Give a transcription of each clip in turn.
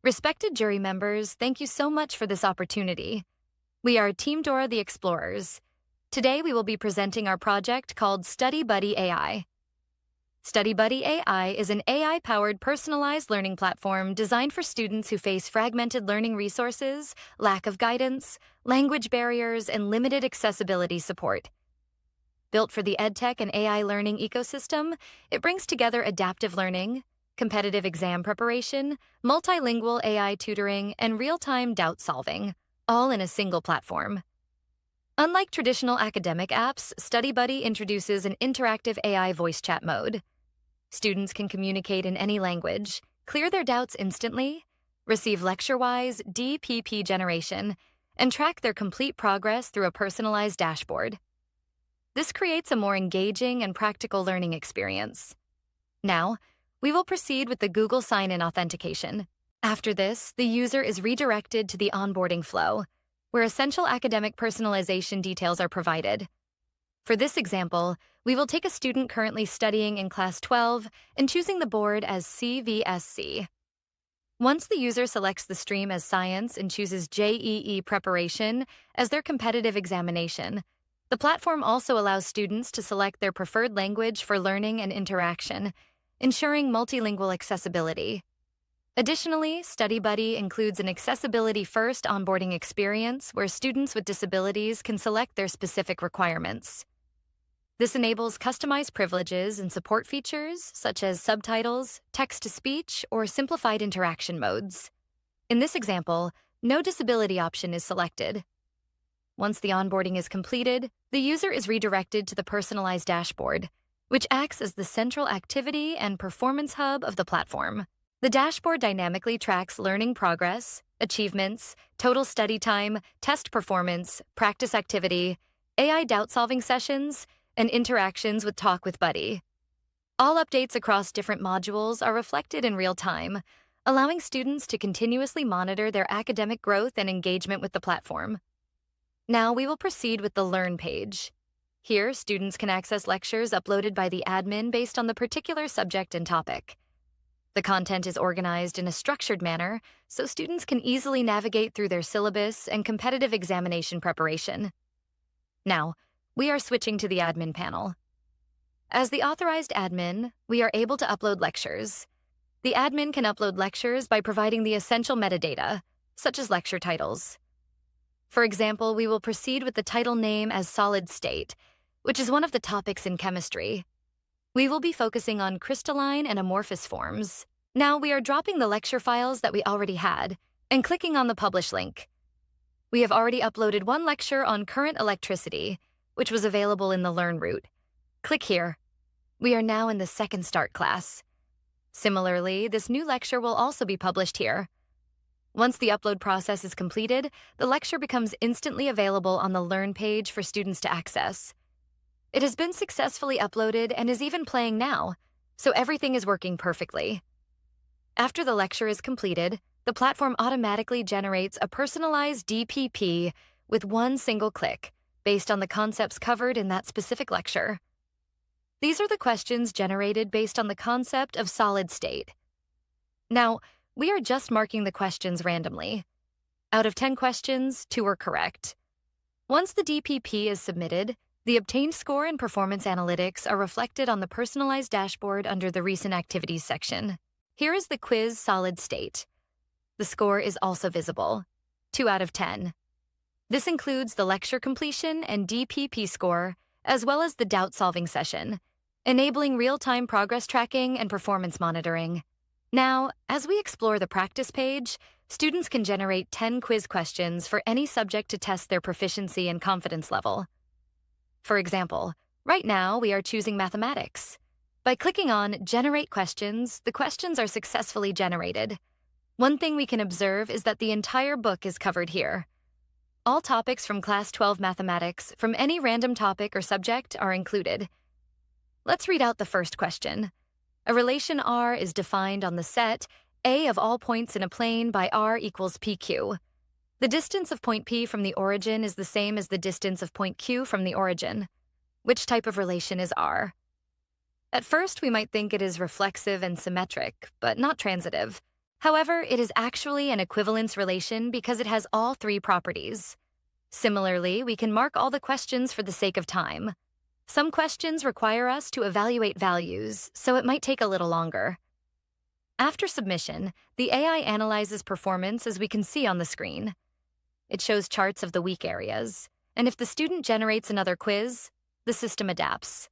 Respected jury members, thank you so much for this opportunity. We are Team Dora the Explorers. Today we will be presenting our project called StudyBuddy AI. StudyBuddy AI is an AI-powered personalized learning platform designed for students who face fragmented learning resources, lack of guidance, language barriers, and limited accessibility support. Built for the EdTech and AI learning ecosystem, it brings together adaptive learning, competitive exam preparation, multilingual AI tutoring, and real-time doubt solving, all in a single platform. Unlike traditional academic apps, StudyBuddy introduces an interactive AI voice chat mode. Students can communicate in any language, clear their doubts instantly, receive lecture-wise DPP generation, and track their complete progress through a personalized dashboard. This creates a more engaging and practical learning experience. Now, we will proceed with the Google sign-in authentication. After this, the user is redirected to the onboarding flow, where essential academic personalization details are provided. For this example, we will take a student currently studying in Class 12 and choosing the board as CVSC. Once the user selects the stream as Science and chooses JEE Preparation as their competitive examination, the platform also allows students to select their preferred language for learning and interaction, ensuring multilingual accessibility. Additionally, StudyBuddy includes an accessibility-first onboarding experience where students with disabilities can select their specific requirements. This enables customized privileges and support features such as subtitles, text-to-speech, or simplified interaction modes. In this example, no disability option is selected. Once the onboarding is completed, the user is redirected to the personalized dashboard, which acts as the central activity and performance hub of the platform. The dashboard dynamically tracks learning progress, achievements, total study time, test performance, practice activity, AI doubt-solving sessions, and interactions with Talk with Buddy. All updates across different modules are reflected in real time, allowing students to continuously monitor their academic growth and engagement with the platform. Now we will proceed with the Learn page. Here, students can access lectures uploaded by the admin based on the particular subject and topic. The content is organized in a structured manner, so students can easily navigate through their syllabus and competitive examination preparation. Now, we are switching to the admin panel. As the authorized admin, we are able to upload lectures. The admin can upload lectures by providing the essential metadata, such as lecture titles. For example, we will proceed with the title name as Solid State, which is one of the topics in chemistry. We will be focusing on crystalline and amorphous forms. Now we are dropping the lecture files that we already had and clicking on the Publish link. We have already uploaded one lecture on current electricity, which was available in the Learn route. Click here. We are now in the second start class. Similarly, this new lecture will also be published here. Once the upload process is completed, the lecture becomes instantly available on the Learn page for students to access. It has been successfully uploaded and is even playing now, so everything is working perfectly. After the lecture is completed, the platform automatically generates a personalized DPP with one single click, based on the concepts covered in that specific lecture. These are the questions generated based on the concept of solid state. Now, we are just marking the questions randomly. Out of 10 questions, 2 are correct. Once the DPP is submitted, the obtained score and performance analytics are reflected on the personalized dashboard under the Recent Activities section. Here is the quiz solid state. The score is also visible, 2 out of 10. This includes the lecture completion and DPP score, as well as the doubt-solving session, enabling real-time progress tracking and performance monitoring. Now, as we explore the practice page, students can generate 10 quiz questions for any subject to test their proficiency and confidence level. For example, right now we are choosing mathematics. By clicking on Generate Questions, the questions are successfully generated. One thing we can observe is that the entire book is covered here. All topics from Class 12 mathematics from any random topic or subject are included. Let's read out the first question. A relation R is defined on the set A of all points in a plane by R equals PQ. The distance of point P from the origin is the same as the distance of point Q from the origin. Which type of relation is R? At first, we might think it is reflexive and symmetric, but not transitive. However, it is actually an equivalence relation because it has all three properties. Similarly, we can mark all the questions for the sake of time. Some questions require us to evaluate values, so it might take a little longer. After submission, the AI analyzes performance as we can see on the screen. It shows charts of the weak areas, and if the student generates another quiz, the system adapts.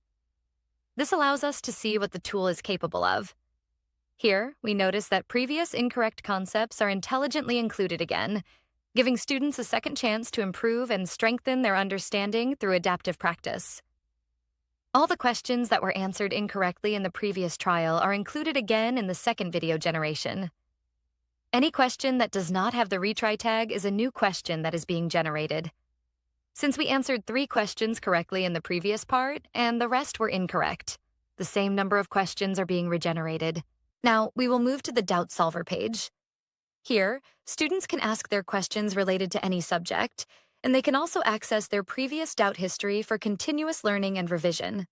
This allows us to see what the tool is capable of. Here, we notice that previous incorrect concepts are intelligently included again, giving students a second chance to improve and strengthen their understanding through adaptive practice. All the questions that were answered incorrectly in the previous trial are included again in the second video generation. Any question that does not have the retry tag is a new question that is being generated. Since we answered 3 questions correctly in the previous part and the rest were incorrect, the same number of questions are being regenerated. Now, we will move to the Doubt Solver page. Here, students can ask their questions related to any subject, and they can also access their previous doubt history for continuous learning and revision.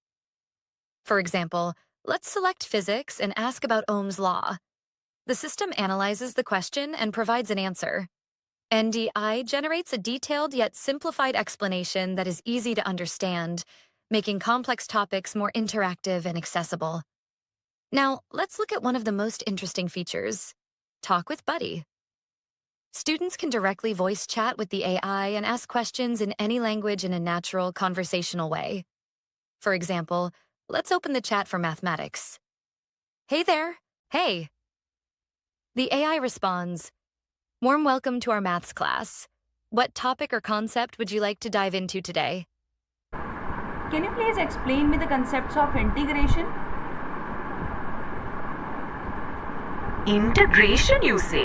For example, let's select physics and ask about Ohm's law. The system analyzes the question and provides an answer. NDI generates a detailed yet simplified explanation that is easy to understand, making complex topics more interactive and accessible. Now, let's look at one of the most interesting features, Talk with Buddy. Students can directly voice chat with the AI and ask questions in any language in a natural, conversational way. For example, let's open the chat for mathematics. Hey there. Hey. The AI responds, "Warm welcome to our maths class. What topic or concept would you like to dive into today?" Can you please explain me the concepts of integration? Integration, you say?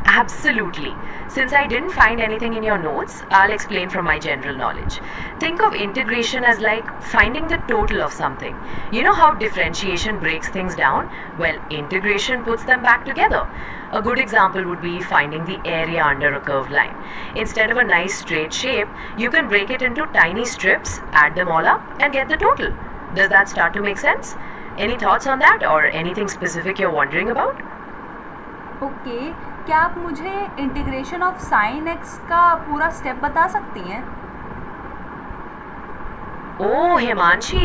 Absolutely. Since I didn't find anything in your notes, I'll explain from my general knowledge. Think of integration as like finding the total of something. You know how differentiation breaks things down? Well, integration puts them back together. A good example would be finding the area under a curved line. Instead of a nice straight shape, you can break it into tiny strips, add them all up, and get the total. Does that start to make sense? Any thoughts on that or anything specific you're wondering about? Okay, क्या आप मुझे integration of sine x का पूरा step बता सकती हैं? Oh, Himanshi,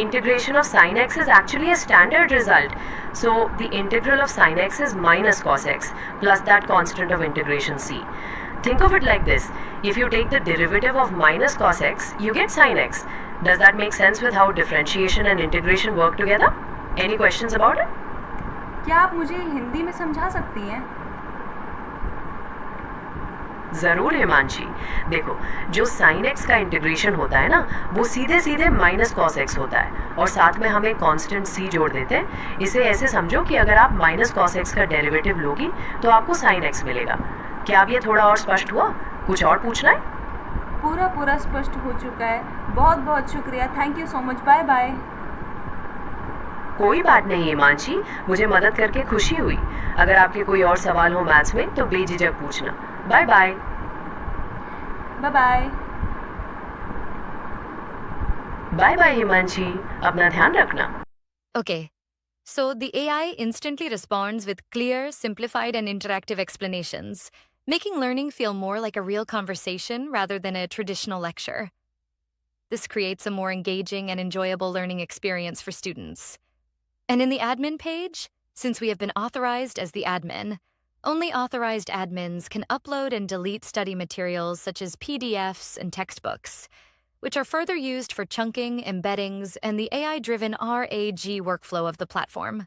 integration of sin x is actually a standard result. So, the integral of sin x is minus cos x plus that constant of integration c. Think of it like this. If you take the derivative of minus cos x, you get sin x. Does that make sense with how differentiation and integration work together? Any questions about it? क्या आप मुझे हिंदी में समझा सकती हैं? जरूर हिमांशी, देखो जो साइन एक्स का इंटीग्रेशन होता है ना, वो सीधे सीधे माइनस कॉस एक्स होता है और साथ में हम एक कांस्टेंट सी जोड़ देते हैं. इसे ऐसे समझो कि अगर आप माइनस कॉस एक्स का डेरिवेटिव लोगी तो आपको साइन एक्स मिलेगा. क्या अब ये थोड़ा और स्पष्ट हुआ? कुछ और पूछना है? पूरा स्पष्ट हो चुका है. बहुत बहुत शुक्रिया. Thank you so much. Bye bye. कोई बात नहीं हिमांशी, मुझे मदद करके खुशी हुई. अगर आपके कोई और सवाल हो मैथ्स में तो बेझिझक पूछना. Bye bye. Bye bye. Bye bye Himanshi, अपना ध्यान रखना. Okay, so the AI instantly responds with clear, simplified, and interactive explanations, making learning feel more like a real conversation rather than a traditional lecture. This creates a more engaging and enjoyable learning experience for students. And in the admin page, since we have been authorized as the admin, only authorized admins can upload and delete study materials such as PDFs and textbooks, which are further used for chunking, embeddings, and the AI-driven RAG workflow of the platform.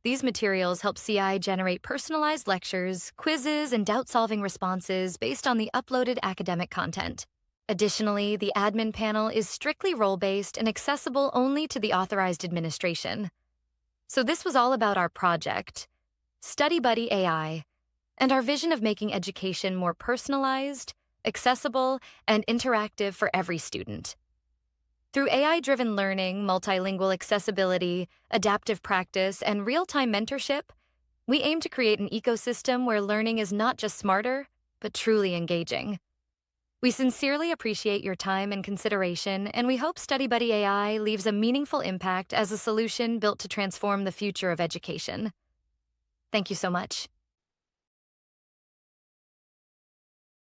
These materials help CI generate personalized lectures, quizzes, and doubt-solving responses based on the uploaded academic content. Additionally, the admin panel is strictly role-based and accessible only to the authorized administration. So this was all about our project, StudyBuddy AI, and our vision of making education more personalized, accessible, and interactive for every student. Through AI-driven learning, multilingual accessibility, adaptive practice, and real-time mentorship, we aim to create an ecosystem where learning is not just smarter, but truly engaging. We sincerely appreciate your time and consideration, and we hope StudyBuddy AI leaves a meaningful impact as a solution built to transform the future of education. Thank you so much.